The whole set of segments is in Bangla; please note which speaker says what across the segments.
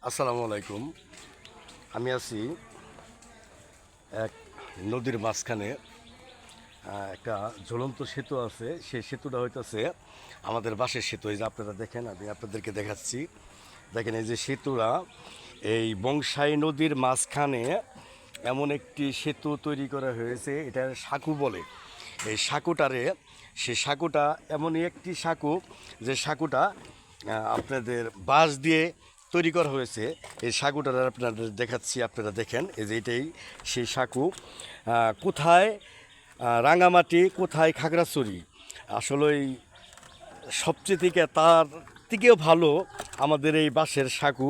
Speaker 1: আসসালামু আলাইকুম। আমি আছি এক নদীর মাঝখানে। একটা ঝুলন্ত সেতু আছে, সেই সেতুটা হইতেছে আমাদের বাঁশের সেতু। এই যে আপনারা দেখেন, আমি আপনাদেরকে দেখাচ্ছি। দেখেন এই যে সেতুরা, এই বংশাই নদীর মাঝখানে এমন একটি সেতু তৈরি করা হয়েছে, এটা সাঁকু বলে। এই সাঁকুটারে, সেই সাঁকুটা এমনই একটি সাঁকু, যে সাঁকুটা আপনাদের বাঁশ দিয়ে তৈরি করা হয়েছে। এই সাঁকুটা আপনাদের দেখাচ্ছি, আপনারা দেখেন। এই যে এটাই সেই সাঁকু। কোথায় রাঙামাটি, কোথায় খাগড়াছড়ি। আসলেই সবচেয়ে থেকে তার থেকেও ভালো আমাদের এই বাঁশের সাঁকু।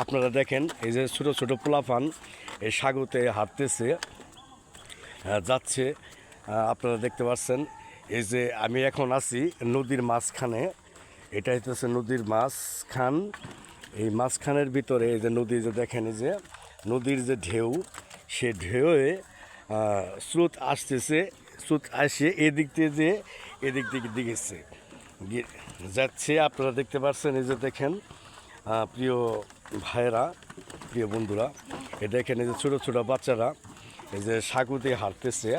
Speaker 1: আপনারা দেখেন এই যে ছোটো ছোটো পোলাপান এই সাঁকুতে হাঁটতেছে, যাচ্ছে। আপনারা দেখতে পাচ্ছেন এই যে আমি এখন আছি নদীর মাঝখানে। এটা হচ্ছে নদীর মাঝখান। এই মাঝখানের ভিতরে এই যে নদী, যে দেখেন এই যে নদীর যে ঢেউ, সে ঢেউয়ে স্রোত আসতেছে। স্রোত আসে এদিক থেকে যে এদিক দিকে দিকেছে যাচ্ছে। আপনারা দেখতে পাচ্ছেন এই যে দেখেন, প্রিয় ভাইয়েরা, প্রিয় বন্ধুরা, এ দেখেন এই যে ছোটো ছোটো বাচ্চারা এই যে সাঁকু দিয়ে হাঁটতেছে।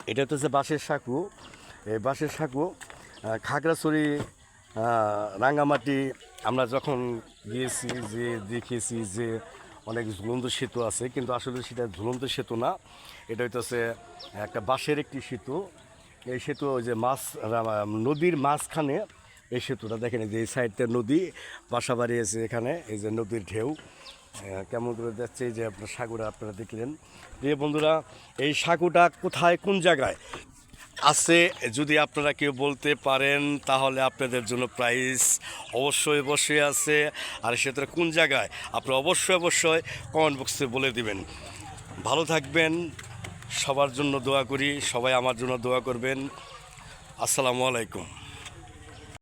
Speaker 1: এটা হচ্ছে বাঁশের সাঁকু। এই বাঁশের সাঁকু খাগড়াছড়ি, রাঙামাটি আমরা যখন গিয়েছি, যে দেখেছি যে অনেক ঝুলন্ত সেতু আছে, কিন্তু আসলে সেটা ঝুলন্ত সেতু না, এটা হইতেছে একটা বাঁশের একটি সেতু। এই সেতু ওই যে নদীর মাঝখানে এই সেতুটা দেখেন। এই যে এই সাইডটা নদী, বাসা বাড়ি আছে এখানে। এই যে নদীর ঢেউ কেমন করে যাচ্ছে, এই যে আপনার সাঁকুটা আপনারা দেখলেন। প্রিয় বন্ধুরা, এই সাঁকুটা কোথায়, কোন জায়গায় আছে, যদি আপনারা কেউ বলতে পারেন তাহলে আপনাদের জন্য প্রাইজ অবশ্যই অবশ্যই আছে। আর সেটা কোন জায়গায় আপনারা অবশ্যই অবশ্যই কমেন্ট বক্সে বলে দিবেন। ভালো থাকবেন, সবার জন্য দোয়া করি, সবাই আমার জন্য দোয়া করবেন। আসসালামু আলাইকুম।